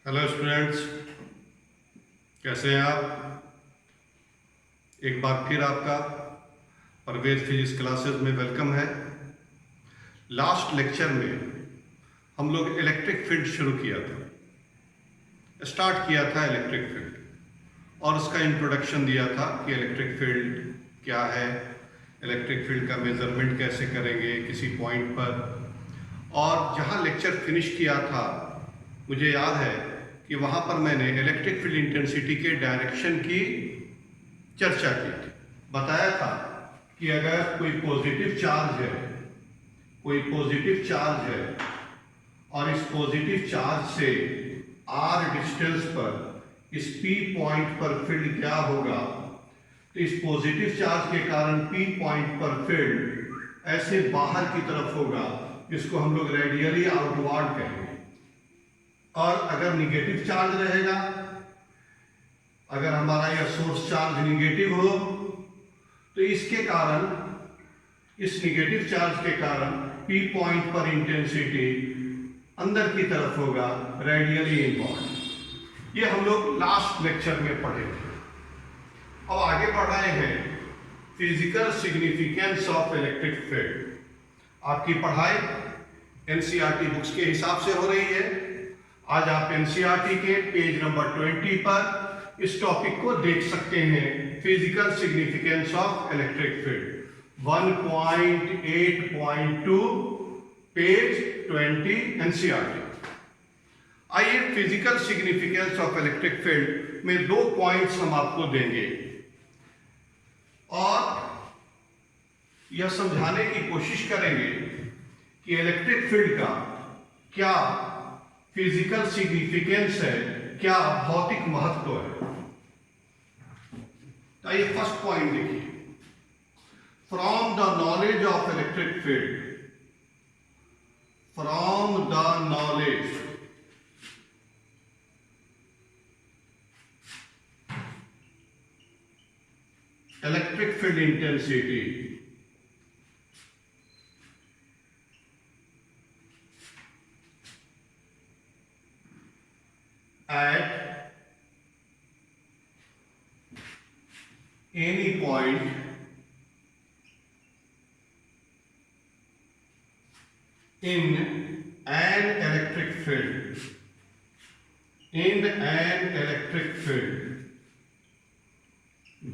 Hello students, कैसे हैं आप। एक बार फिर आपका परवेज फिजिक्स क्लासेस में वेलकम है। लास्ट लेक्चर में हम लोग इलेक्ट्रिक फील्ड शुरू किया था, स्टार्ट किया था इलेक्ट्रिक फील्ड और उसका इंट्रोडक्शन दिया था कि इलेक्ट्रिक फील्ड क्या है, इलेक्ट्रिक फील्ड का मेजरमेंट कैसे करेंगे किसी पॉइंट पर। और जहाँ लेक्चर फिनिश किया था मुझे याद है कि वहाँ पर मैंने इलेक्ट्रिक फील्ड इंटेंसिटी के डायरेक्शन की चर्चा की थी। बताया था कि अगर कोई पॉजिटिव चार्ज है और इस पॉजिटिव चार्ज से r डिस्टेंस पर इस p पॉइंट पर फील्ड क्या होगा, तो इस पॉजिटिव चार्ज के कारण p पॉइंट पर फील्ड ऐसे बाहर की तरफ होगा, जिसको हम लोग रेडियली आउटवर्ड कहेंगे। और अगर निगेटिव चार्ज रहेगा, अगर हमारा यह सोर्स चार्ज निगेटिव हो, तो इसके कारण, इस निगेटिव चार्ज के कारण P पॉइंट पर इंटेंसिटी अंदर की तरफ होगा, रेडियली इनवर्ड। ये हम लोग लास्ट लेक्चर में पढ़े थे। अब आगे बढ़ रहे हैं physical significance of electric field. आपकी पढ़ाई एनसीईआरटी बुक्स के हिसाब से हो रही है। आज आप एनसीईआरटी के पेज नंबर 20 पर इस टॉपिक को देख सकते हैं, physical significance of electric field 1.8.2 page 20 NCERT. आइए, physical significance of electric field में 2 पॉइंट्स हम आपको देंगे और यह समझाने की कोशिश करेंगे कि इलेक्ट्रिक फील्ड का क्या फिजिकल सिग्निफिकेंस है, क्या भौतिक महत्व है। तो ये फर्स्ट पॉइंट देखिए, from the knowledge of electric field, from the knowledge electric field intensity at any point in an electric field,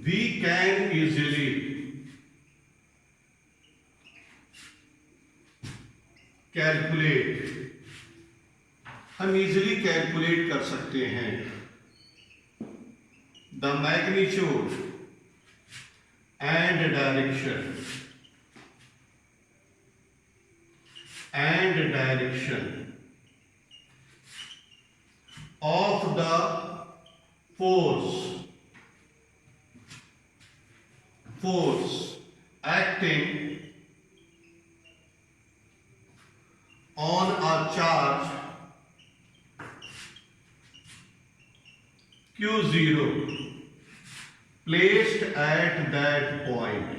we can easily calculate, हम इजीली कैलकुलेट कर सकते हैं the magnitude and direction of the force acting on a charge Q0 placed at that point।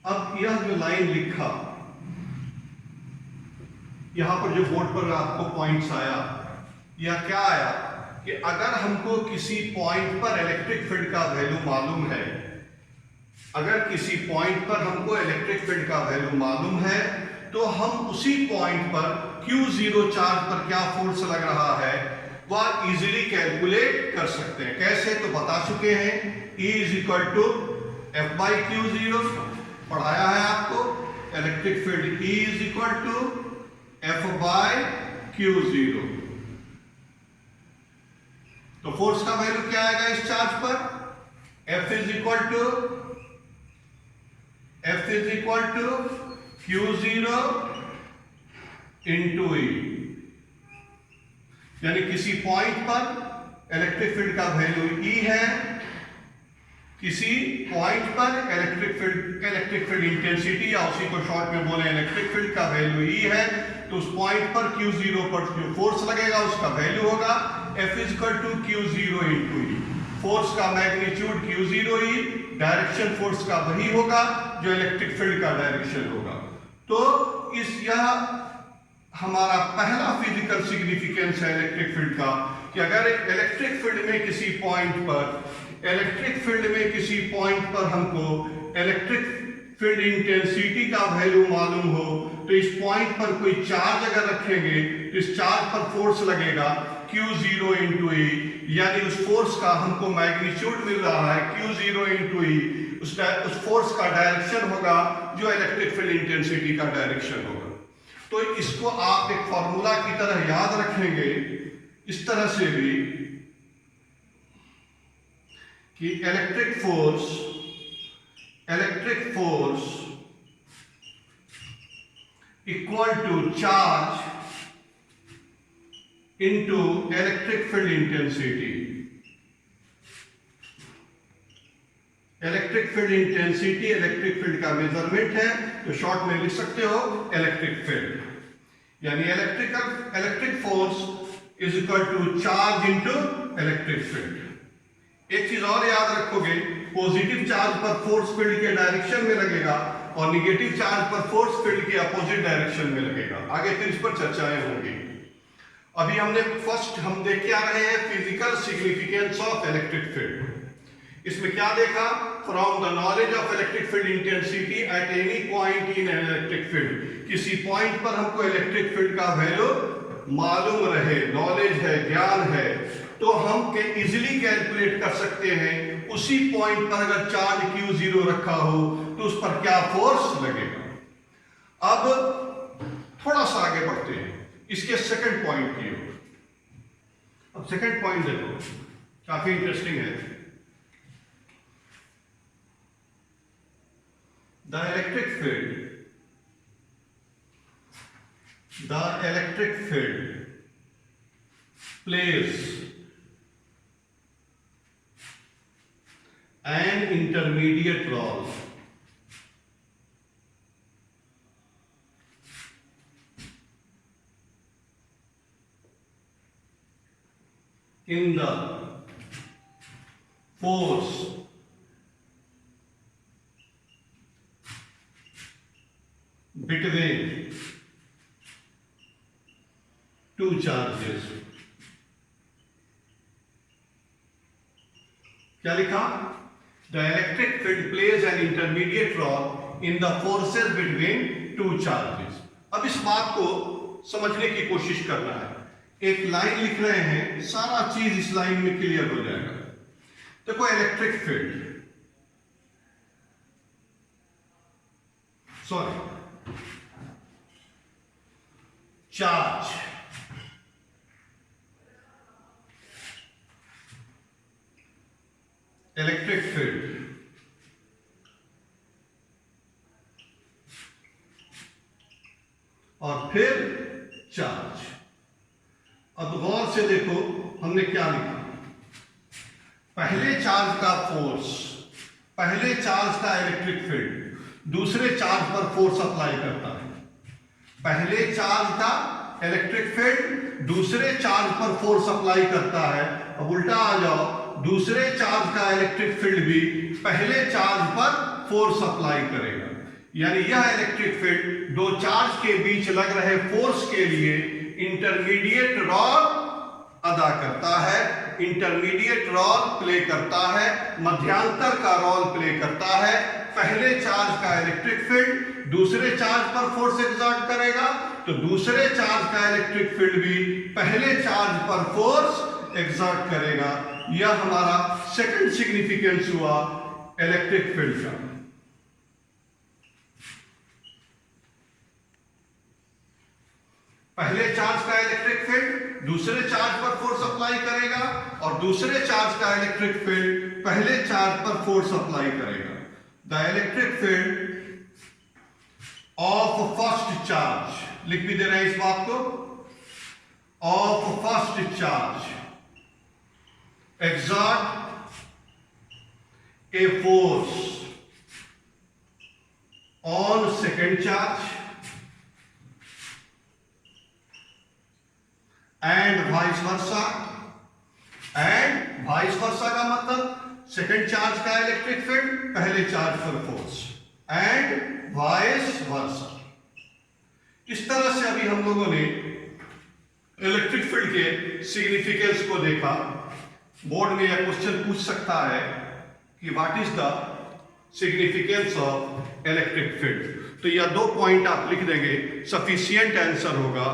अब यह जो line लिखा, यहां पर जो बोर्ड पर आपको पॉइंट्स आया, यह क्या आया कि अगर हमको किसी पॉइंट पर इलेक्ट्रिक फील्ड का वैल्यू मालूम है, अगर किसी पॉइंट पर हमको इलेक्ट्रिक फील्ड का वैल्यू मालूम है, तो हम उसी पॉइंट पर Q0 चार्ज पर क्या फोर्स लग रहा है वह इजीली कैलकुलेट कर सकते हैं। कैसे, तो बता चुके हैं, E = F/Q0 पढ़ाया है आपको। Electric field E = F/Q0। तो फोर्स का वैल्यू क्या आएगा इस चार्ज पर, F = Q0 into E। यानी किसी पॉइंट पर इलेक्ट्रिक फील्ड का वैल्यू E है, किसी पॉइंट पर इलेक्ट्रिक फील्ड इंटेंसिटी, या उसी को शॉर्ट में बोले इलेक्ट्रिक फील्ड का वैल्यू E है, तो उस पॉइंट पर Q0 पर जो फोर्स लगेगा उसका वैल्यू होगा F = Q0 into E। Force का मैग्नीट्यूड Q0E, डायरेक्शन फोर्स का वही होगा जो इलेक्ट्रिक फील्ड का डायरेक्शन होगा। तो इस यह हमारा पहला फिजिकल सिग्निफिकेंस है इलेक्ट्रिक फील्ड का कि अगर एक इलेक्ट्रिक फील्ड में किसी पॉइंट पर हमको इलेक्ट्रिक फील्ड इंटेंसिटी का वैल्यू मालूम हो, तो इस पॉइंट पर कोई चार्ज अगर रखेंगे तो इस चार्ज पर फोर्स लगेगा Q0 इंटू E, यानी उस फोर्स का हमको मैग्नीट्यूड मिल रहा है Q0 इंटू E, उस फोर्स का डायरेक्शन होगा जो इलेक्ट्रिक फील्ड इंटेंसिटी का डायरेक्शन होगा। तो इसको आप एक फॉर्मूला की तरह याद रखेंगे इस तरह से भी कि electric force equal to charge into electric field intensity. Electric field intensity electric field का मेजरमेंट है, तो शॉर्ट में लिख सकते हो इलेक्ट्रिक फील्ड, यानी electric force is equal to charge into electric field. एक चीज और याद रखोगे, पॉजिटिव चार्ज पर फोर्स फील्ड के डायरेक्शन में लगेगा और निगेटिव चार्ज पर फोर्स फील्ड के अपोजिट डायरेक्शन में लगेगा। आगे फिर इस पर चर्चाएं होंगी। अभी हम देख के आ रहे हैं physical significance of electric field. इसमें क्या देखा? From the knowledge of electric field intensity at any point in an electric field, किसी पॉइंट पर हमको इलेक्ट्रिक फील्ड का वैल्यू मालूम रहे, नॉलेज है, ज्ञान है, तो हम इजिली कैलकुलेट कर सकते हैं उसी पॉइंट पर अगर चार्ज Q0 रखा हो तो उस पर क्या फोर्स लगेगा। अब थोड़ा सा आगे बढ़ते हैं इसके सेकंड पॉइंट की ओर। अब सेकंड पॉइंट देखो, काफी इंटरेस्टिंग है। The electric field plays an intermediate role in the force between two charges। क्या लिखा? The electric field plays an intermediate role in the forces between two charges। अब इस बात को समझने की कोशिश करना है। एक लाइन लिख रहे हैं, सारा चीज इस लाइन में क्लियर हो जाएगा। देखो, electric field, charge, electric field, और फिर चार्ज। अब गौर से देखो हमने क्या लिखा। पहले चार्ज का फोर्स, पहले चार्ज का इलेक्ट्रिक फील्ड दूसरे चार्ज पर फोर्स अप्लाई करता है। पहले चार्ज का इलेक्ट्रिक फील्ड दूसरे चार्ज पर फोर्स अप्लाई करता है। अब उल्टा आ जाओ, दूसरे चार्ज का इलेक्ट्रिक फील्ड भी पहले चार्ज पर फोर्स अप्लाई करेगा। यानी यह इलेक्ट्रिक फील्ड दो चार्ज के बीच लग रहे फोर्स के लिए इंटरमीडिएट रोल अदा करता है, इंटरमीडिएट रोल प्ले करता है, मध्यांतर का रोल प्ले करता है। पहले चार्ज का इलेक्ट्रिक फील्ड दूसरे चार्ज पर फोर्स एक्सर्ट करेगा, तो दूसरे चार्ज का इलेक्ट्रिक फील्ड भी पहले चार्ज पर फोर्स एक्सर्ट करेगा। यह हमारा सेकंड सिग्निफिकेंस हुआ इलेक्ट्रिक फील्ड का। पहले चार्ज का इलेक्ट्रिक फील्ड दूसरे चार्ज पर फोर्स अप्लाई करेगा और दूसरे चार्ज का इलेक्ट्रिक फील्ड पहले चार्ज पर फोर्स अप्लाई करेगा। The electric field of first charge, लिख भी दे रहे हैं इस बात को, of first charge exert a force on second charge and vice versa। का मतलब सेकेंड चार्ज का इलेक्ट्रिक फील्ड पहले चार्ज पर फोर्स, एंड वाइस वर्सा। इस तरह से अभी हम लोगों ने इलेक्ट्रिक फील्ड के सिग्निफिकेंस को देखा। बोर्ड में यह क्वेश्चन पूछ सकता है कि what is the significance of electric field. तो यह 2 पॉइंट आप लिख देंगे, सफिशिएंट आंसर होगा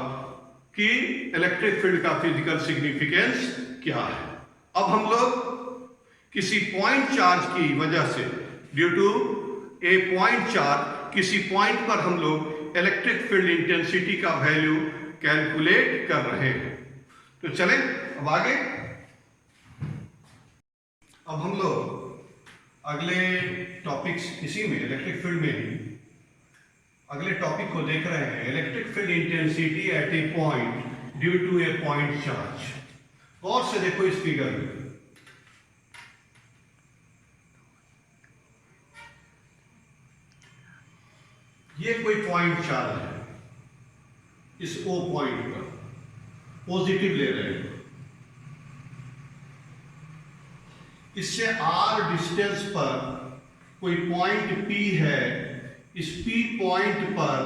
कि इलेक्ट्रिक फील्ड का फिजिकल सिग्निफिकेंस क्या है। अब हम लोग किसी पॉइंट चार्ज की वजह से, due to a point charge, किसी पॉइंट पर हम लोग इलेक्ट्रिक फील्ड इंटेंसिटी का वैल्यू कैलकुलेट कर रहे हैं। तो चलें अब आगे। अब हम लोग अगले टॉपिक्स, इसी में इलेक्ट्रिक फील्ड में ही अगले टॉपिक को देख रहे हैं, electric field intensity at a point due to a point charge. गौर से देखो इस फिगर में, ये कोई पॉइंट चार्ज है, इस O पॉइंट पर पॉजिटिव ले रहे हैं, इससे R डिस्टेंस पर कोई पॉइंट P है, इस P पॉइंट पर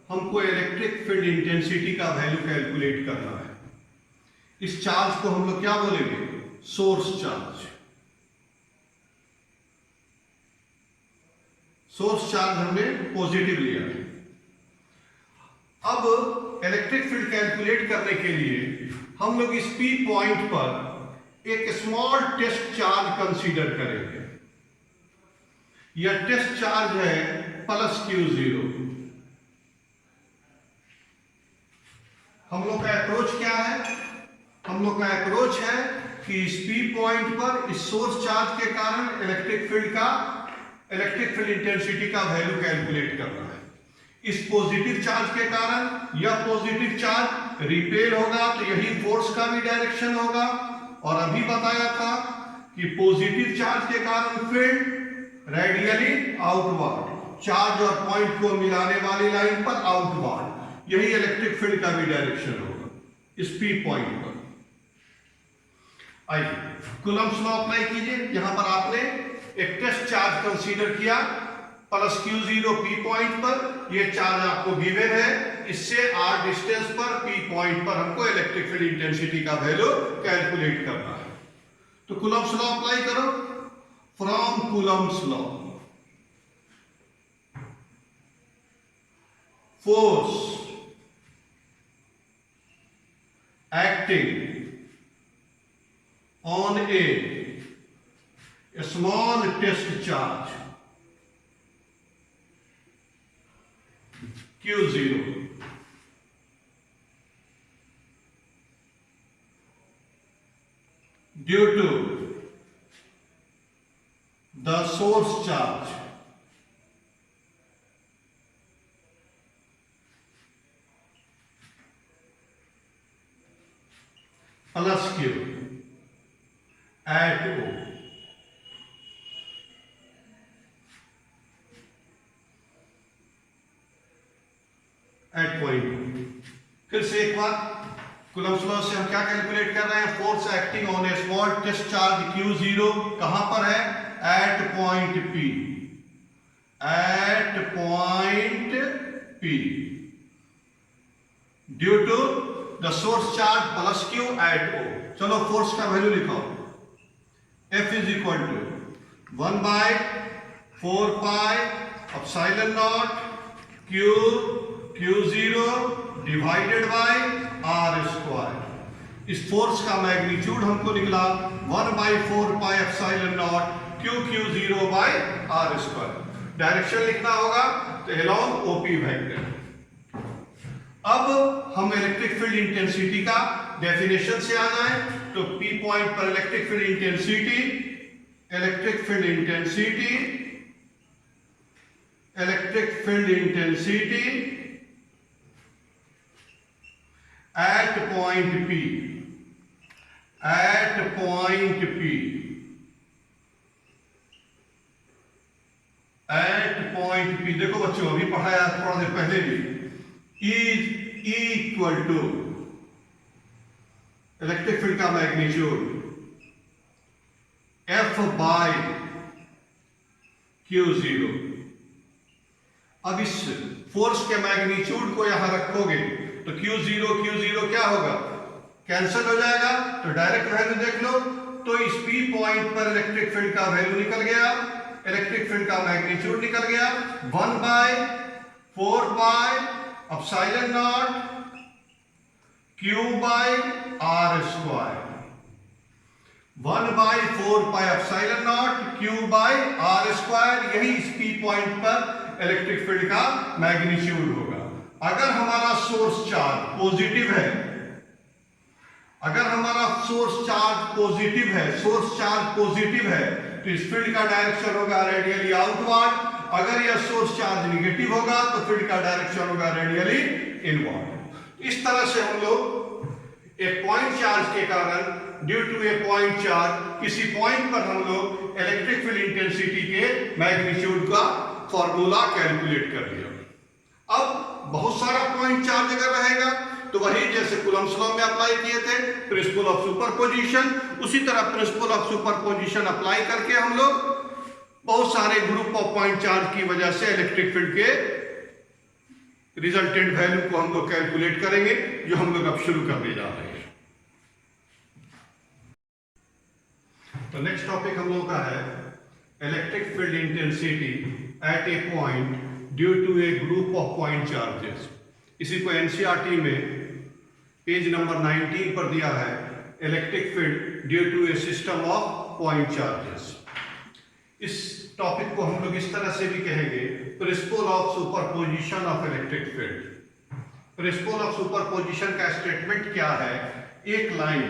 हमको इलेक्ट्रिक फील्ड इंटेंसिटी का वैल्यू कैलकुलेट करना है। इस चार्ज को हम लोग क्या बोलेंगे? Source charge. सोर्स चार्ज हमने पॉजिटिव लिया है। अब इलेक्ट्रिक फील्ड कैलकुलेट करने के लिए हम लोग इस P पॉइंट पर एक स्मॉल टेस्ट चार्ज कंसीडर करेंगे। यह टेस्ट चार्ज है +Q0। हम लोग का अप्रोच क्या है? हम लोग का अप्रोच है कि इस P पॉइंट पर इस सोर्स चार्ज के कारण इलेक्ट्रिक फील्ड इंटेंसिटी का वैल्यू कैलकुलेट करना है। इस पॉजिटिव चार्ज के कारण यह पॉजिटिव चार्ज रिपेल होगा, तो यही फोर्स का भी डायरेक्शन होगा। और अभी बताया था कि पॉजिटिव चार्ज के कारण फील्ड रेडियली आउटवर्ड, चार्ज और पॉइंट को मिलाने वाली लाइन पर आउटवर्ड, यही इलेक्ट्रिक फील्ड का भी डायरेक्शन होगा इस P पॉइंट पर। आइए कूलम्ब्स लॉ अप्लाई कीजिए। यहां पर आपने एक टेस्ट चार्ज कंसीडर किया +Q0 P पॉइंट पर, यह चार्ज आपको गिवन है, इससे R डिस्टेंस पर P पॉइंट पर हमको इलेक्ट्रिक फील्ड इंटेंसिटी का वैल्यू कैलकुलेट करना है। तो कूलम्ब्स लॉ अप्लाई करो। From Coulomb's law, force acting on a small test charge Q0 due to the source charge plus Q at O, at point. फिर से एक बार, कूलम्ब्स लॉ से हम क्या कैलकुलेट कर रहे हैं? Force acting on a small test charge Q0 कहां पर है? At point P, at point P due to the source charge plus Q at O। चलो फोर्स का वैल्यू लिखो। F is equal to 1/4 pi epsilon naught Q0 divided by R square. इस force का magnitude हमको निकला 1/4 pi epsilon naught Q0 by R square. Direction लिखना होगा तो अलोंग OP वेक्टर। अब हम इलेक्ट्रिक फील्ड इंटेंसिटी का डेफिनेशन से आ जाए तो P पॉइंट पर electric field intensity at point P, देखो बच्चों अभी पढ़ाया थोड़ा देर पहले भी, is equal to electric field का मैग्नीट्यूड F बाय Q0। अब इस फोर्स के मैग्नीट्यूड को यहां रखोगे तो Q0 क्या होगा, कैंसिल हो जाएगा। तो डायरेक्ट वैल्यू देख लो, तो इस P पॉइंट पर इलेक्ट्रिक फील्ड का वैल्यू निकल गया, इलेक्ट्रिक फील्ड का मैग्नीट्यूड निकल गया 1/4πε0 Q by R square, 1/4πε0 Q by R square, यही इस P पॉइंट पर इलेक्ट्रिक फील्ड का मैग्नीट्यूड होगा। अगर हमारा सोर्स चार्ज पॉजिटिव है, अगर हमारा सोर्स चार्ज पॉजिटिव है तो इस फील्ड का डायरेक्शन होगा रेडियली आउटवर्ड। अगर यह सोर्स चार्ज निगेटिव होगा तो फील्ड का डायरेक्शन होगा रेडियली इनवर्ड। इस तरह से हम लोग एक पॉइंट चार्ज के कारण, due to a point charge, किसी पॉइंट पर हम लोग इलेक्ट्रिक फील्ड इंटेंसिटी के मैग्नीट्यूड का फॉर्मूला कैलकुलेट कर लिया। अब बहुत सारा पॉइंट चार्ज अगर रहेगा तो वही जैसे कूलम्ब्स लॉ में अप्लाई किए थे, प्रिंसिपल ऑफ सुपरपोजिशन, उसी तरह प्रिंसिपल ऑफ सुपरपोजिशन अप्लाई करके हम लोग बहुत सारे ग्रुप ऑफ पॉइंट चार्ज की वजह से इलेक्ट्रिक फील्ड के रिजल्टेंट वैल्यू को हम लोग कैलकुलेट करेंगे, जो हम लोग अब शुरू करने जा रहे हैं। तो नेक्स्ट टॉपिक हम लोग का है electric field intensity at a point due to a group of point charges. इसी को एनसीईआरटी में पेज नंबर 19 पर दिया है, electric field due to a system of point charges. इस टॉपिक को हम लोग इस तरह से भी कहेंगे, principle of superposition of electric field. Principle of superposition का स्टेटमेंट क्या है, एक line,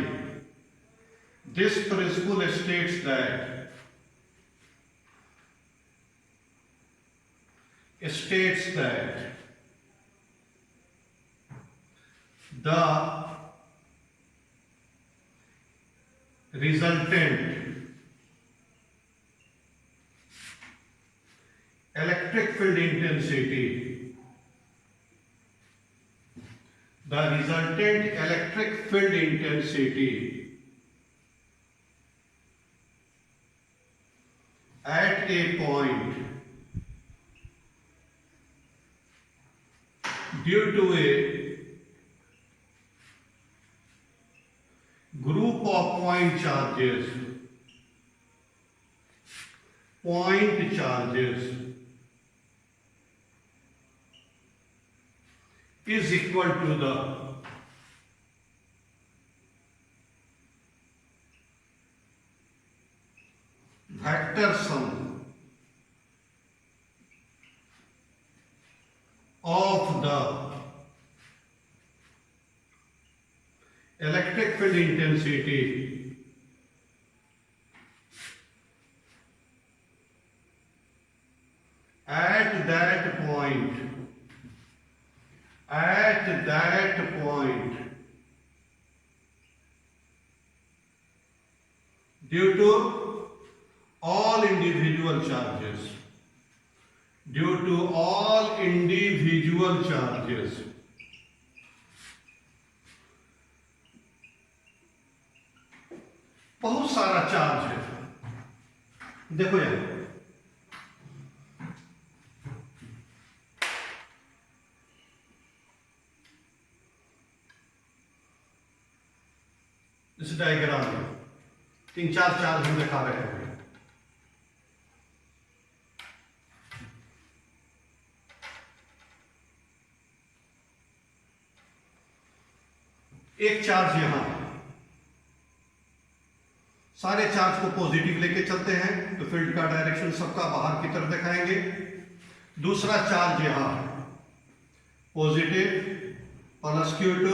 this principle states that the resultant electric field intensity, the resultant electric field intensity at a point due to a group of point charges is equal to the vector sum of the electric field intensity at that point due to all individual charges, बहुत सारा charge है। देखो यार, इस diagram में 3-4 charge हम दिखा रहे हैं। एक चार्ज यहां, सारे चार्ज को पॉजिटिव लेके चलते हैं तो फील्ड का डायरेक्शन सबका बाहर की तरफ दिखाएंगे। दूसरा चार्ज यहां positive plus Q2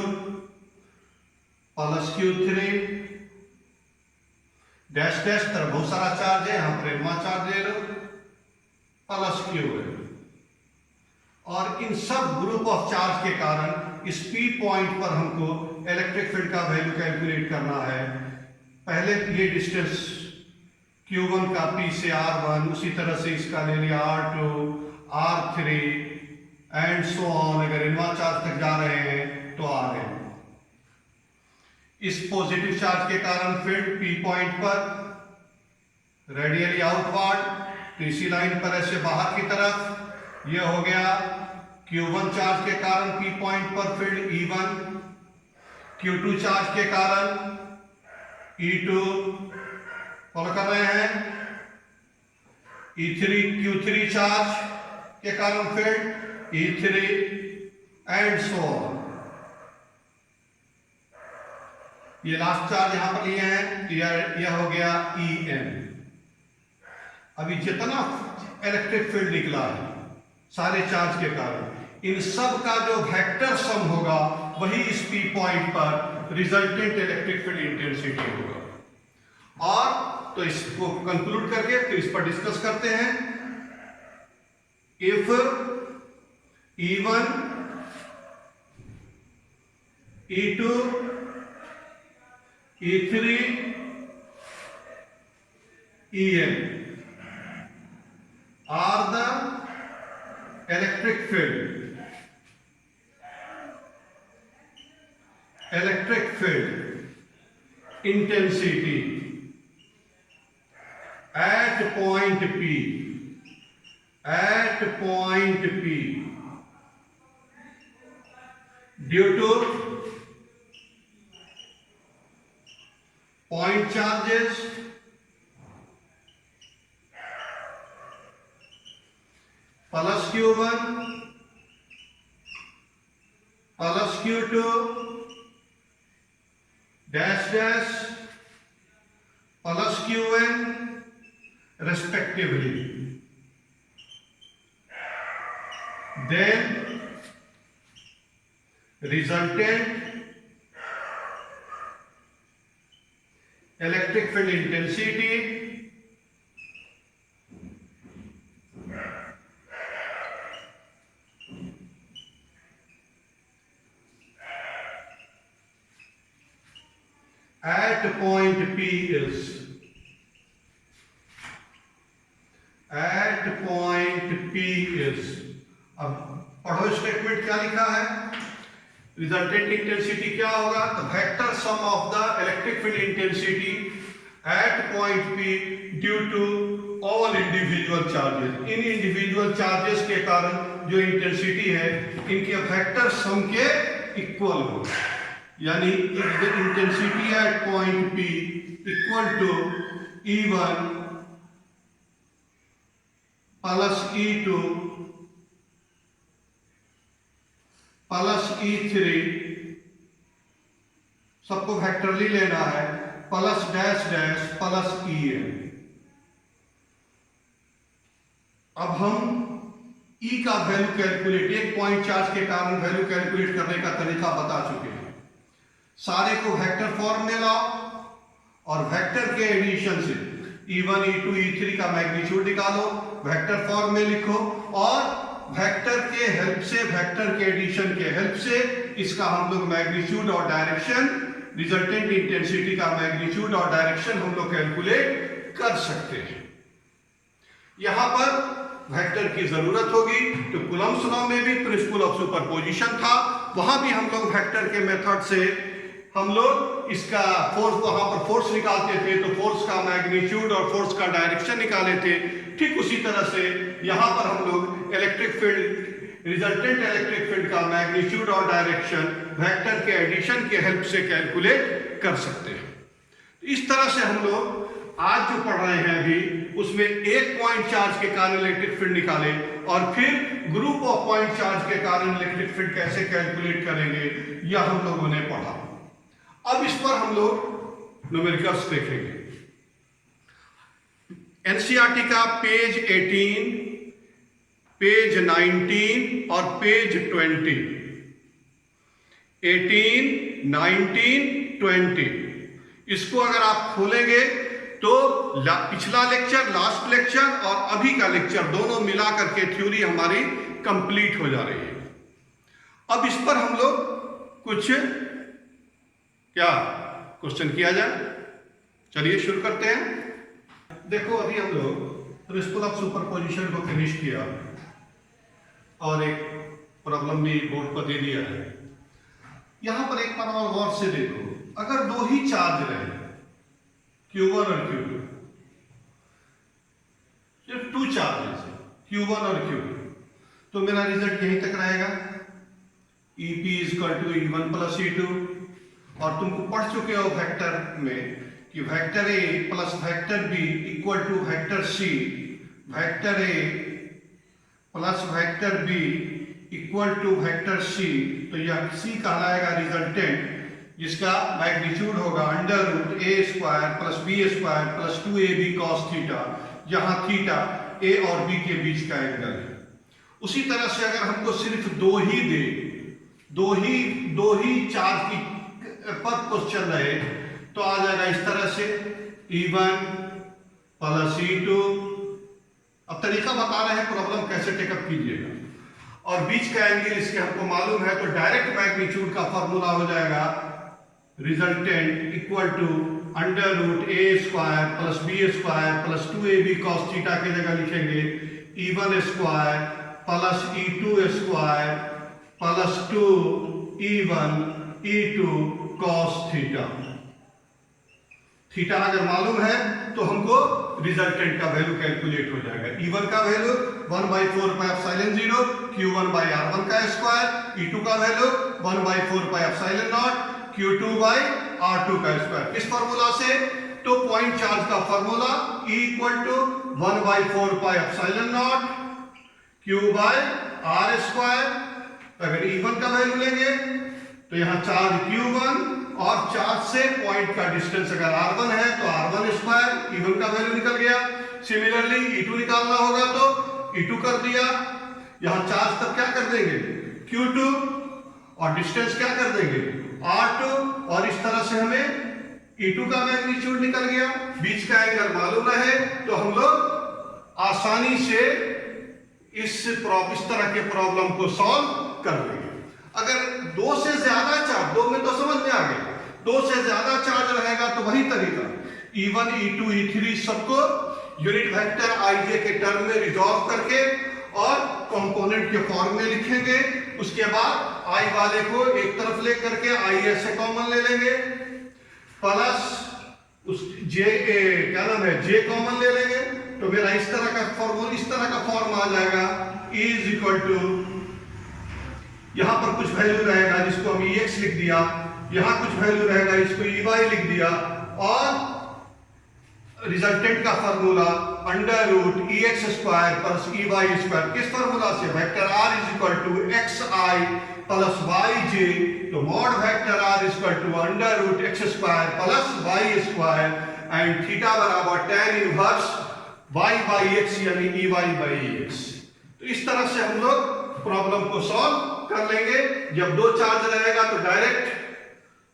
plus Q3 dash dash तरफ बहुत सारा चार्ज है, यहां पर इनवा चार्ज ले लो प्लस Q है। और इन सब ग्रुप ऑफ चार्ज के कारण इस P पॉइंट पर हमको इलेक्ट्रिक फील्ड का वैल्यू कैलकुलेट करना है। पहले ये डिस्टेंस Q1 का P से R1, उसी तरह से इसका ले लिया R2, R3 and so on. अगर इनवा चार्ज तक जा रहे हैं तो Rn। इस पॉजिटिव चार्ज के कारण फील्ड P पॉइंट पर रेडियली आउटवर्ड, तो इसी लाइन पर ऐसे बाहर की तरफ, यह हो गया Q1 चार्ज के कारण P पॉइंट पर फील्ड E1, Q2 चार्ज के कारण E2, फॉलो कर रहे हैं, E3 Q3 चार्ज के कारण field E3 and so on. ये लास्ट चार्ज यहां पर लिए हैं, यह हो गया En। अभी जितना इलेक्ट्रिक फील्ड निकला है सारे चार्ज के कारण, इन सब का जो वेक्टर सम होगा वही इस P पॉइंट पर रिजल्टेंट इलेक्ट्रिक फील्ड इंटेंसिटी होगा। और तो इसको कंक्लूड करके फिर इस पर डिस्कस करते हैं। If E1, E2, E3, En are the electric field intensity at point P due to point charges plus Q1 plus Q2 dash dash plus Qn respectively, then resultant electric field intensity at point P is अब पढ़ो statement क्या लिखा है। Resultant intensity क्या होगा, तो vector sum of the electric field intensity at point P due to all individual charges. इन individual charges के कारण जो इंटेंसिटी है इनके वेक्टर सम के इक्वल होगा, यानी intensity at point P equal to E1 plus E2 plus E3, सबको वेक्टरली लेना है, plus dash dash plus En। अब हम E का वैल्यू कैलकुलेट, एक पॉइंट चार्ज के कारण वैल्यू कैलकुलेट करने का तरीका बता चुके हैं। सारे को वेक्टर फॉर्म में लाओ और वेक्टर के एडिशन से E1, E2, E3 का मैग्नीट्यूड निकालो, वेक्टर फॉर्म में लिखो और वेक्टर के हेल्प से, वेक्टर के एडिशन के हेल्प से इसका हम लोग मैग्नीट्यूड और डायरेक्शन, रिजल्टेंट इंटेंसिटी का मैग्नीट्यूड और डायरेक्शन हम लोग कैलकुलेट कर सकते हैं। यहां पर वेक्टर की जरूरत होगी तो कूलम्ब्स लॉ में भी प्रिंसिपल ऑफ सुपरपोजिशन था, वहां भी हम लोग वेक्टर के मेथड से हम लोग इसका फोर्स, वहां पर फोर्स निकालते थे तो फोर्स का मैग्नीट्यूड और फोर्स का डायरेक्शन निकाले थे। ठीक उसी तरह से यहां पर हम लोग electric field, resultant electric field का मैग्नीट्यूड और डायरेक्शन वेक्टर के एडिशन के हेल्प से कैलकुलेट कर सकते हैं। इस तरह से हम लोग आज जो पढ़ रहे हैं अभी उसमें एक पॉइंट चार्ज के कारण इलेक्ट्रिक फील्ड निकाले और फिर ग्रुप ऑफ पॉइंट चार्ज के कारण इलेक्ट्रिक फील्ड कैसे कैलकुलेट करेंगे यह हम लोगों ने पढ़ा। अब इस पर हम लोग न्यूमेरिकल्स देखेंगे। एनसीईआरटी का पेज 18, पेज 19 और पेज 20, 18, 19, 20 इसको अगर आप खोलेंगे तो पिछला लेक्चर, लास्ट लेक्चर और अभी का लेक्चर दोनों मिला करके थ्योरी हमारी कंप्लीट हो जा रही है। अब इस पर हम लोग कुछ क्या क्वेश्चन किया जाए, चलिए शुरू करते हैं। देखो अभी हम लोग प्रिंसिपल ऑफ सुपरपोजिशन को फिनिश किया और एक प्रॉब्लम भी बोर्ड पर दे दिया है। यहां पर एक बार और गौर से देखो, अगर दो ही चार्ज रहे Q1 और Q2, सिर्फ टू चार्जेस Q1 और Q2, तो मेरा रिजल्ट यहीं तक रहेगा, EP equal to E1 plus E2। और तुमको पढ़ चुके हो वेक्टर में कि vector A plus vector B equal to vector C, vector A plus vector B equal to vector C। तो यह C कहलाएगा रिजल्टेंट, जिसका मैग्नीट्यूड होगा under root A square plus B square plus 2AB cos theta, जहां theta A और B के बीच का angle है। उसी तरह से अगर हमको सिर्फ दो ही चार्ज की पर क्वेश्चन रहे तो आ जाएगा इस तरह से E1 प्लस E2। अब तरीका बता रहे हैं प्रॉब्लम कैसे टेकअप कीजिएगा, और बीच का एंगल इसके हमको मालूम है, तो डायरेक्ट मैग्नीट्यूड का फॉर्मूला हो जाएगा resultant equal to under root A square plus B square plus 2AB cos theta की जगह लिखेंगे E1 square plus E2 square plus 2E1 E2 cos theta. Theta अगर मालूम है तो हमको रिजल्टेंट का वैल्यू कैलकुलेट हो जाएगा। E1 का वैल्यू 1/4 पाई एप्सिलॉन 0 Q1/R1 का स्क्वायर, E2 का value 1/4 pi epsilon not Q2/R2 का स्क्वायर। किस फार्मूला से? तो पॉइंट चार्ज का formula E equal to 1/4 pi epsilon naught Q/R square. अगर E1 का वैल्यू लेंगे तो यहां चार्ज Q1 और चार्ज से पॉइंट का डिस्टेंस अगर R1 है तो R1 स्क्वायर, E1 का वैल्यू निकल गया। सिमिलरली E2 निकालना होगा तो E2 कर दिया, यहां चार्ज तब क्या कर देंगे Q2 और डिस्टेंस क्या कर देंगे R2, और इस तरह से हमें E2 का मैग्नीट्यूड निकल गया। बीच का एंगल मालूम रहे तो हम लोग आसानी से इस तरह के प्रॉब्लम को सॉल्व कर लेंगे। अगर दो से ज्यादा चार्ज, दो में तो समझ में आ गया, दो से ज्यादा चार्ज रहेगा तो वही तरीका E1 E2 E3 सबको यूनिट वेक्टर IJ के टर्म में रिजॉल्व करके और कंपोनेंट के फॉर्म में लिखेंगे। उसके बाद I वाले को एक तरफ ले करके I से कॉमन ले लेंगे, प्लस उस J क्या नाम है J कॉमन ले लेंगे, तो मेरा इस तरह का फॉर्म आ जाएगा E इज इक्वल टू, यहां पर कुछ वैल्यू रहेगा जिसको हम EX लिख दिया, यहां कुछ वैल्यू रहेगा इसको EY लिख दिया, और रिजल्टेंट का formula under root EX square plus EY square. किस फार्मूला से? Vector R is equal to XI plus YJ, तो mod vector R is equal to under root X square plus Y square and theta बराबर tan inverse Y by X यानी EY by EX। तो इस तरह से हम लोग problem को सॉल्व कर लेंगे। जब दो चार्ज रहेगा तो डायरेक्ट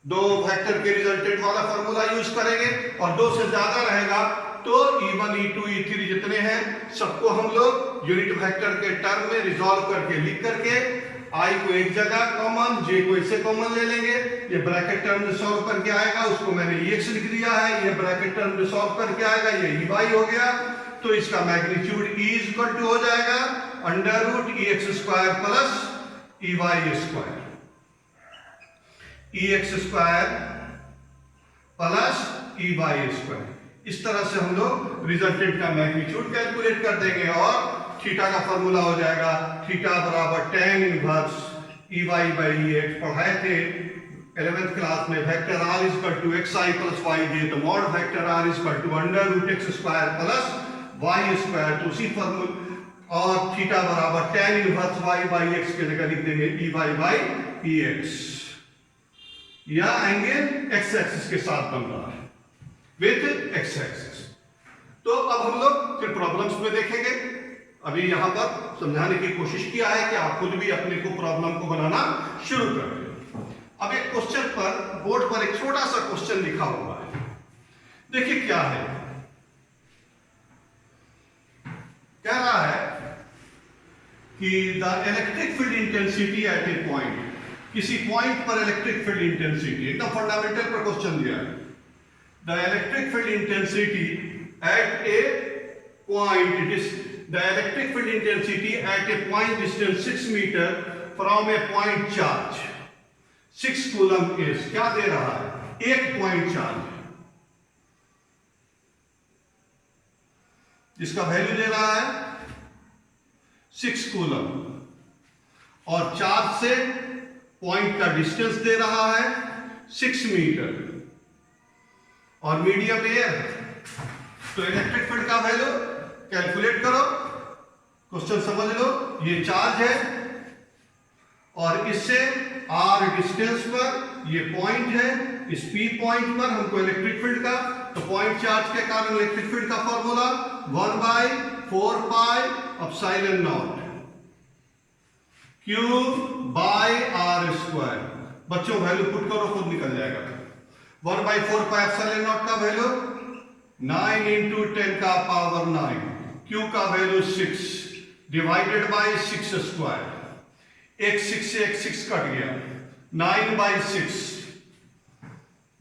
दो वेक्टर के रिजल्टेंट वाला फार्मूला यूज करेंगे, और दो से ज्यादा रहेगा तो E1 E2 E3 जितने हैं सबको हम लोग यूनिट वेक्टर के टर्म में रिजॉल्व करके लिख करके I को एक जगह कॉमन, J को इसे कॉमन ले लेंगे। ये ब्रैकेट टर्म में सॉल्व करके आएगा, उसको मैंने EX लिख दिया है, ये ब्रैकेट टर्म में सॉल्व करके आएगा, ये EY हो गया। तो इसका magnitude E is equal to हो जाएगा under root EX square plus EY square, EX square plus EY square. इस तरह से हम लोग रिजल्टेंट का मैग्नीट्यूड कैलकुलेट कर देंगे, और थीटा का फॉर्मूला हो जाएगा थीटा बराबर tan inverse EY by EX। पढ़ाए थे 11th क्लास में vector R is equal to XI plus YJ, तो mod vector R is equal to under root X square plus Y square. तो उसी फॉर्मूला, और थीटा बराबर tan inverse Y by X की जगह लिख देंगे EY बाई EX। यह एंगल X एक्सिस के साथ बन रहा है विद X एक्सिस। तो अब हम लोग फिर प्रॉब्लम्स में देखेंगे। अभी यहां पर समझाने की कोशिश किया है कि आप खुद भी अपने को प्रॉब्लम को बनाना शुरू कर दें। अब एक क्वेश्चन पर बोर्ड पर एक छोटा सा क्वेश्चन लिखा हुआ है, देखिए क्या है। कह रहा है कि the electric field intensity at a point, किसी पॉइंट पर इलेक्ट्रिक फील्ड इंटेंसिटी, एकदम फंडामेंटल पर क्वेश्चन दिया है। The electric field intensity at a point, the electric field intensity at a point distance 6 meter from a point charge 6 coulomb is, क्या दे रहा है? एक पॉइंट चार्ज जिसका वैल्यू दे रहा है 6 कूलम। और चार्ज से पॉइंट का डिस्टेंस दे रहा है 6 मीटर और मीडियम एयर। तो इलेक्ट्रिक फील्ड का वैल्यू कैलकुलेट करो। क्वेश्चन समझ लो, ये चार्ज है और इससे r डिस्टेंस पर ये पॉइंट है, इस P पॉइंट पर हमको इलेक्ट्रिक फील्ड का, तो पॉइंट चार्ज के कारण इलेक्ट्रिक फील्ड का formula 1/4 pi epsilon naught Q by r square. बच्चों वैल्यू पुट करो, खुद निकल जाएगा। 1/4 पाई एप्सिलॉन नॉट का वैल्यू 9 × 10 का पावर 9, Q का वैल्यू 6 डिवाइडेड बाय 6 स्क्वायर। एक 6 से एक 6 कट गया, 9/6,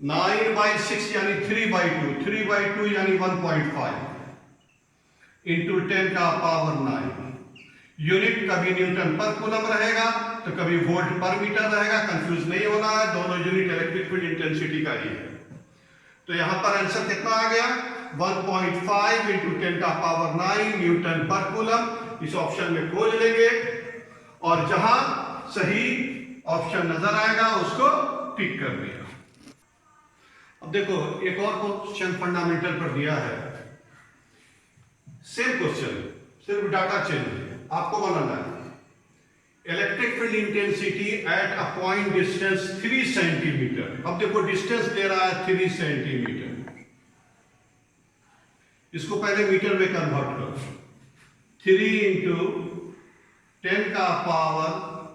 9/6 यानी 3/2, 3/2 यानी 1.5 इंटू 10 का पावर 9। यूनिट कभी न्यूटन पर कूलम रहेगा तो कभी वोल्ट पर मीटर रहेगा, कंफ्यूज नहीं होना है, दोनों यूनिट इलेक्ट्रिक फील्ड इंटेंसिटी का ही है। तो यहां पर आंसर कितना आ गया? 1.5 इंटू 10 का पावर 9 न्यूटन पर कूलम। इस ऑप्शन में खोज लेंगे और जहां सही ऑप्शन नजर आएगा उसको टिक कर दिया। अब देखो एक और क्वेश्चन फंडामेंटल पर दिया है, सेम क्वेश्चन, सिर्फ डाटा चेंज आपको बनाना है। Electric field intensity at a point distance 3 centimetre. अब देखो डिस्टेंस दे रहा है 3 सेंटीमीटर, इसको पहले मीटर में कन्वर्ट करो। 3 इंटू 10 का power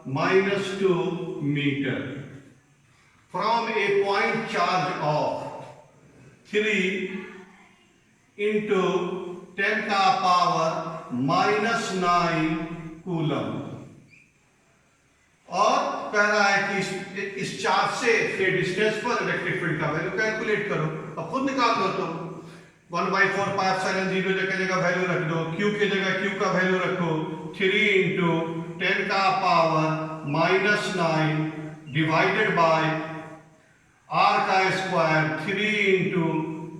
-2 metre from a point charge of 3 into 10 का पावर -9 कूलम। और कह रहा है कि इस चार्ज से के डिस्टेंस पर इलेक्ट्रिक फील्ड का वैल्यू कैलकुलेट करो। अब खुद निकाल लो। तो 1/4 पाई एप्सिलॉन 0 की जगह वैल्यू रख दो, Q की जगह Q का वैल्यू रखो, 3 इंटू 10 का पावर -9 डिवाइडेड बाय r का स्क्वायर 3 इंटू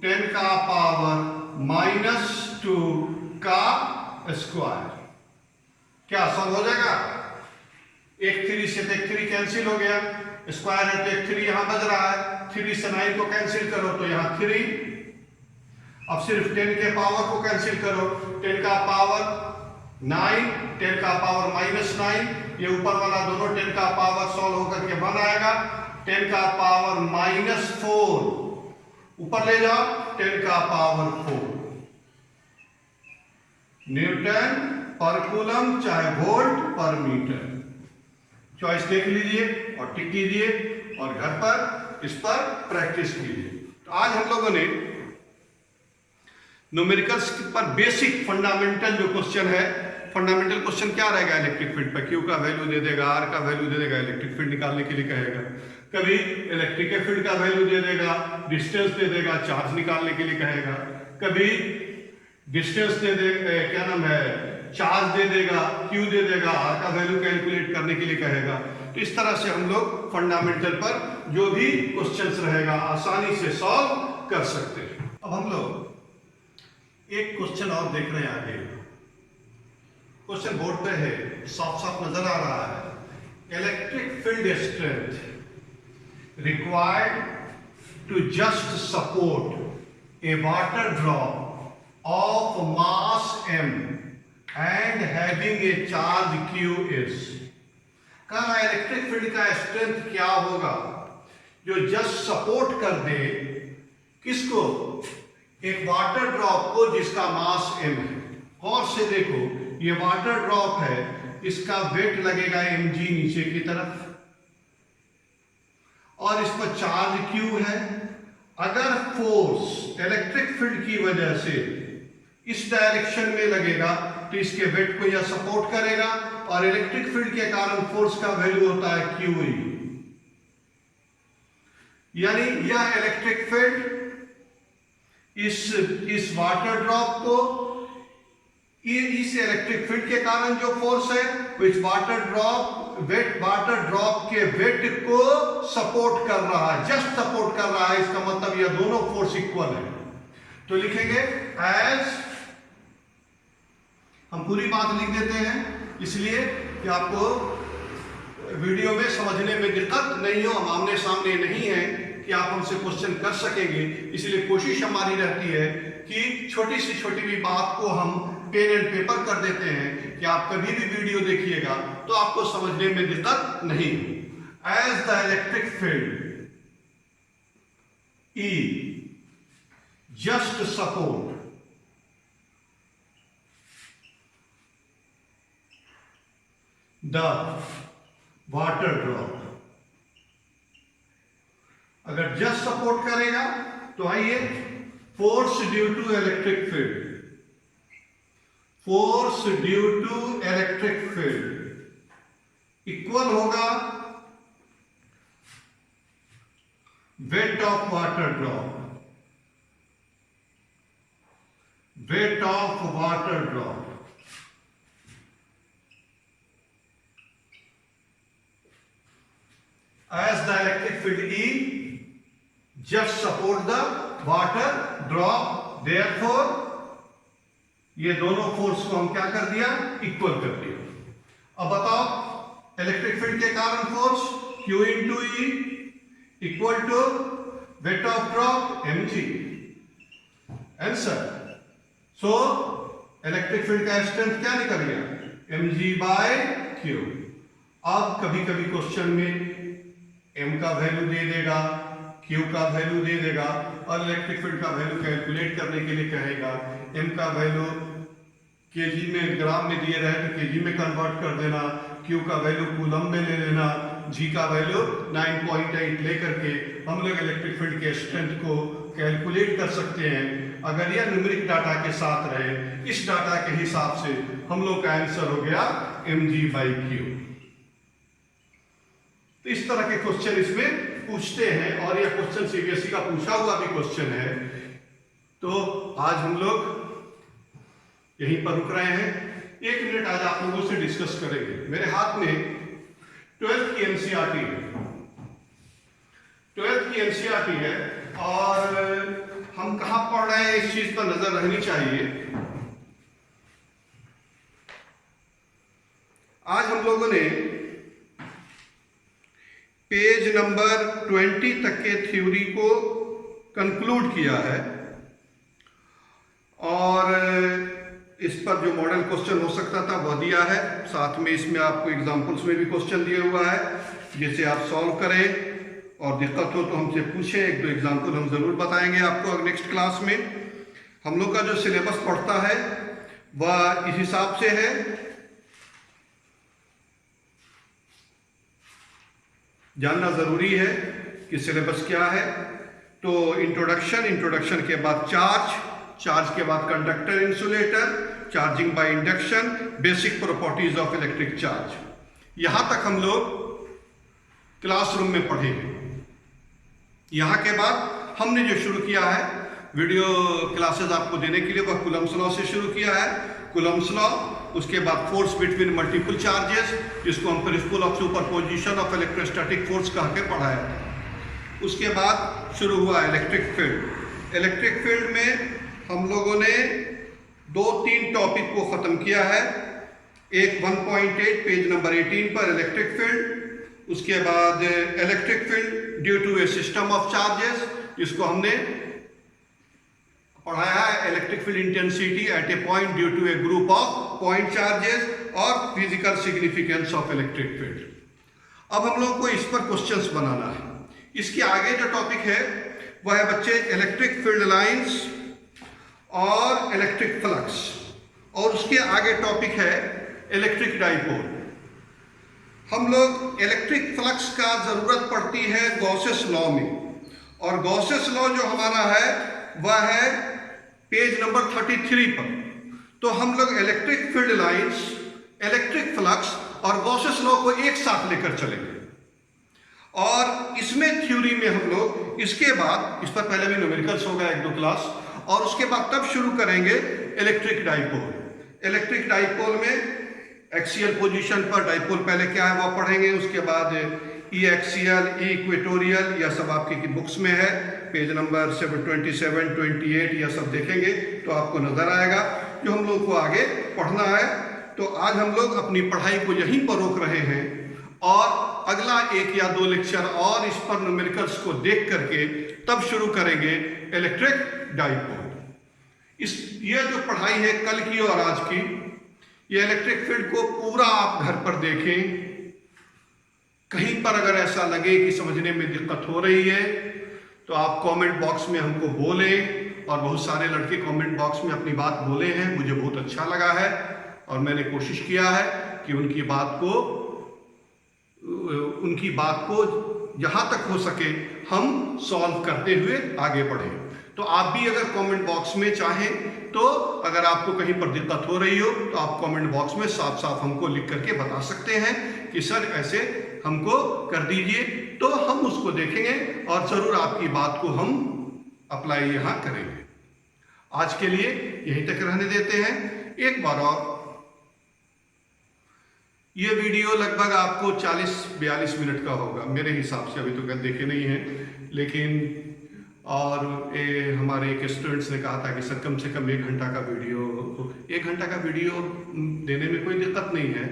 10 का पावर -2 का स्क्वायर। क्या सॉल्व हो जाएगा? एक 3 से तो एक 3 कैंसिल हो गया, स्क्वायर है तो एक 3 यहां बच रहा है, 3 से 9 को कैंसिल करो तो यहां 3। अब सिर्फ 10 के पावर को कैंसिल करो, 10 का पावर 9, 10 का पावर -9, ये ऊपर वाला दोनों 10 का पावर सॉल्व होकर के 1 आएगा। 10 का पावर -4 ऊपर ले जाओ, 10 का पावर 4 न्यूटन पर कूलम चाहे वोल्ट पर मीटर। चॉइस देख लीजिए और टिक कीजिए और घर पर इस पर प्रैक्टिस कीजिए। तो आज हम लोगों ने न्यूमेरिकल्स पर बेसिक फंडामेंटल जो क्वेश्चन है, फंडामेंटल क्वेश्चन क्या रहेगा? इलेक्ट्रिक फील्ड पर Q का वैल्यू दे देगा, R का वैल्यू दे देगा, इलेक्ट्रिक फील्ड निकालने के लिए कहेगा। कभी इलेक्ट्रिक फील्ड का वैल्यू दे देगा, डिस्टेंस दे देगा, चार्ज निकालने के लिए कहेगा। कभी डिस्टेंस दे दे, क्या नाम है, चार्ज दे देगा, Q दे देगा, R का वैल्यू कैलकुलेट करने के लिए कहेगा। तो इस तरह से हम लोग फंडामेंटल पर जो भी क्वेश्चंस रहेगा आसानी से सॉल्व कर सकते हैं। अब हम लोग एक क्वेश्चन और देख रहे हैं आगे। क्वेश्चन बोर्ड पे है, साफ साफ नजर आ रहा है। Electric field strength required to just support a water drop of mass m and having a charge Q is। कह रहा है इलेक्ट्रिक फील्ड का स्ट्रेंथ क्या होगा जो जस्ट सपोर्ट कर दे किसको? एक वाटर ड्रॉप को जिसका मास m है। और से देखो ये वाटर ड्रॉप है, इसका वेट लगेगा mg नीचे की तरफ और इस पर चार्ज Q है। अगर फोर्स इलेक्ट्रिक फील्ड की वजह से इस डायरेक्शन में लगेगा तो इसके वेट को यह सपोर्ट करेगा और इलेक्ट्रिक फील्ड के कारण फोर्स का वैल्यू होता है QE। यानी यह इलेक्ट्रिक फील्ड इस वाटर ड्रॉप को, इस इलेक्ट्रिक फील्ड के कारण जो फोर्स है वो इस वाटर ड्रॉप के वेट को सपोर्ट कर रहा है, जस्ट सपोर्ट कर रहा है। इसका मतलब यह दोनों फोर्स इक्वल है। तो लिखेंगे एज, हम पूरी बात लिख देते हैं इसलिए कि आपको वीडियो में समझने में दिक्कत नहीं हो, हम आमने सामने नहीं है कि आप हमसे क्वेश्चन कर सकेंगे, इसलिए कोशिश हमारी रहती है कि छोटी सी छोटी भी बात को हम पेन एंड पेपर कर देते हैं कि आप कभी भी वीडियो देखिएगा तो आपको समझने में दिक्कत नहीं हो। As the electric field E just support the water drop, अगर जस्ट सपोर्ट करेगा तो आइए force due to electric field, force due to electric field equal होगा weight of water drop, weight of water drop as the electric field E just support the water drop, therefore ये दोनों force को हम क्या कर दिया, equal कर दिया। अब बताओ इलेक्ट्रिक फील्ड के कारण force Q into E equal to weight of drop mg, answer. So electric field का स्ट्रेंथ क्या निकल गया, mg बाय q। अब कभी कभी क्वेश्चन में m का वैल्यू दे देगा, q का वैल्यू दे देगा और इलेक्ट्रिक फील्ड का वैल्यू कैलकुलेट करने के लिए कहेगा m का वैल्यू केजी में, ग्राम में दिए रहे तो केजी में कन्वर्ट कर देना, q का वैल्यू कूलम में ले लेना, g का वैल्यू 9.8 लेकर के हम लोग इलेक्ट्रिक फील्ड के स्ट्रेंथ को कैलकुलेट कर सकते हैं। अगर यह न्यूमेरिक डाटा के साथ रहे, इस डाटा के हिसाब से हम लोग का आंसर हो गया mg बाई q। तो इस तरह के क्वेश्चन इसमें पूछते हैं और यह क्वेश्चन सीबीएसई का पूछा हुआ भी क्वेश्चन है। तो आज हम लोग यहीं पर रुक रहे हैं, 1 मिनट आज आप लोगों से डिस्कस करेंगे। मेरे हाथ में 12th की एनसीईआरटी है, 12th की एनसीईआरटी है और हम कहां पढ़ रहे हैं इस चीज पर नजर रहनी चाहिए। आज हम लोगों ने पेज नंबर 20 तक के थ्योरी को कंक्लूड किया है और इस पर जो मॉडल क्वेश्चन हो सकता था वह दिया है, साथ में इसमें आपको एग्जांपल्स में भी क्वेश्चन दिया हुआ है जिसे आप सॉल्व करें और दिक्कत हो तो हमसे पूछें। 1-2 एग्जांपल हम जरूर बताएंगे आपको नेक्स्ट क्लास में। हम लोग का जो सिलेबस पढ़ता है वह इस हिसाब से है, जानना जरूरी है कि सिलेबस क्या है। तो इंट्रोडक्शन, इंट्रोडक्शन के बाद चार्ज, चार्ज के बाद conductor insulator, charging by induction, basic properties of electric charge, यहां तक हम लोग क्लासरूम में पढ़ेंगे। यहां के बाद हमने जो शुरू किया है वीडियो क्लासेस आपको देने के लिए वह कूलम्ब्स लॉ से शुरू किया है, कूलम्ब्स लॉ। उसके बाद फोर्स बिटवीन मल्टीपल चार्जेस, जिसको हम principal of superposition of electrostatic force कह के पढ़ाया था। उसके बाद शुरू हुआ इलेक्ट्रिक फील्ड। इलेक्ट्रिक फील्ड में हम लोगों ने 2-3 टॉपिक को ख़त्म किया है। एक 1.8 पेज नंबर 18 पर इलेक्ट्रिक फील्ड, उसके बाद electric field due to a system of charges, जिसको हमने पढ़ाया है electric field intensity at a point due to a group of point charges और physical significance of electric field. अब हम लोग को इस पर क्वेश्चंस बनाना है। इसके आगे जो टॉपिक है वह है बच्चे इलेक्ट्रिक फील्ड लाइंस और इलेक्ट्रिक फ्लक्स, और उसके आगे टॉपिक है इलेक्ट्रिक डाइपोल। हम लोग इलेक्ट्रिक फ्लक्स का जरूरत पड़ती है गॉसेस लॉ में, और गॉसेस लॉ जो हमारा है वह है पेज नंबर 33 पर। तो हम लोग electric field lines, electric flux और गॉसेस लॉ को एक साथ लेकर चलेंगे और इसमें थ्योरी में हम लोग इसके बाद, इस पर पहले भी न्यूमेरिकल्स होगा 1-2 क्लास, और उसके बाद तब शुरू करेंगे इलेक्ट्रिक डाइपोल। इलेक्ट्रिक डाइपोल में एक्सियल पोजीशन पर डाइपोल पहले क्या है वो पढ़ेंगे, उसके बाद ई एक्सियल, ई इक्वेटोरियल, यह सब आपकी बुक्स में है, पेज नंबर 27, 28 यह सब देखेंगे तो आपको नजर आएगा जो हम लोग को आगे पढ़ना है। तो आज हम लोग अपनी पढ़ाई को यहीं पर रोक रहे हैं और अगला 1 या 2 लेक्चर और इस पर न्यूमेरिकल्स को देख करके तब शुरू करेंगे इलेक्ट्रिक डाइपोल। ये जो पढ़ाई है कल की और आज की, ये इलेक्ट्रिक फील्ड को पूरा आप घर पर देखें। कहीं पर अगर ऐसा लगे कि समझने में दिक्कत हो रही है तो आप कमेंट बॉक्स में हमको बोलें, और बहुत सारे लड़के कमेंट बॉक्स में अपनी बात बोले हैं, मुझे बहुत अच्छा लगा है और मैंने कोशिश किया है कि उनकी बात को जहां तक हो सके हम सॉल्व करते हुए आगे बढ़ें। तो आप भी अगर कमेंट बॉक्स में चाहें तो अगर आपको कहीं पर दिक्कत हो रही हो तो आप कमेंट बॉक्स में साफ साफ हमको लिख करके बता सकते हैं कि सर ऐसे हमको कर दीजिए, तो हम उसको देखेंगे और जरूर आपकी बात को हम अप्लाई यहां करेंगे। आज के लिए यहीं तक रहने देते हैं। एक बार और ये वीडियो लगभग आपको 40-42 मिनट का होगा मेरे हिसाब से, अभी तो देखे नहीं है, लेकिन और हमारे एक स्टूडेंट्स ने कहा था कि सर कम से कम 1 घंटा का वीडियो, 1 घंटा का वीडियो देने में कोई दिक्कत नहीं है,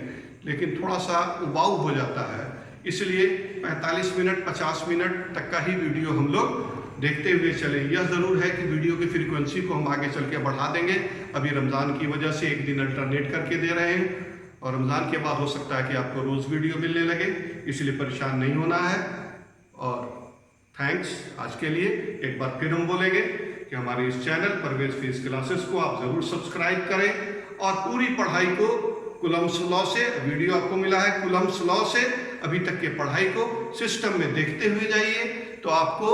लेकिन थोड़ा सा उबाऊ हो जाता है, इसलिए 45 मिनट 50 मिनट तक का ही वीडियो हम लोग देखते हुए चले। यह ज़रूर है कि वीडियो की फ्रीक्वेंसी को हम आगे चल के बढ़ा देंगे। अभी रमज़ान की वजह से एक दिन अल्टरनेट करके दे रहे हैं, और रमज़ान के बाद हो सकता है कि आपको रोज़ वीडियो मिलने लगे, इसलिए परेशान नहीं होना है। और थैंक्स आज के लिए। एक बार फिर हम बोलेंगे कि हमारे इस चैनल परवेज फिजिक्स क्लासेस को आप ज़रूर सब्सक्राइब करें और पूरी पढ़ाई को कूलम्ब्स लॉ से, वीडियो आपको मिला है कूलम्ब्स लॉ से, अभी तक के पढ़ाई को सिस्टम में देखते हुए जाइए तो आपको,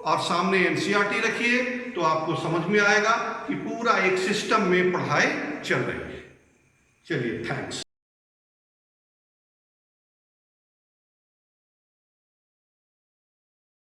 और सामने एनसीईआरटी रखिए तो आपको समझ में आएगा कि पूरा एक सिस्टम में पढ़ाई चल रही है। चलिए थैंक्स।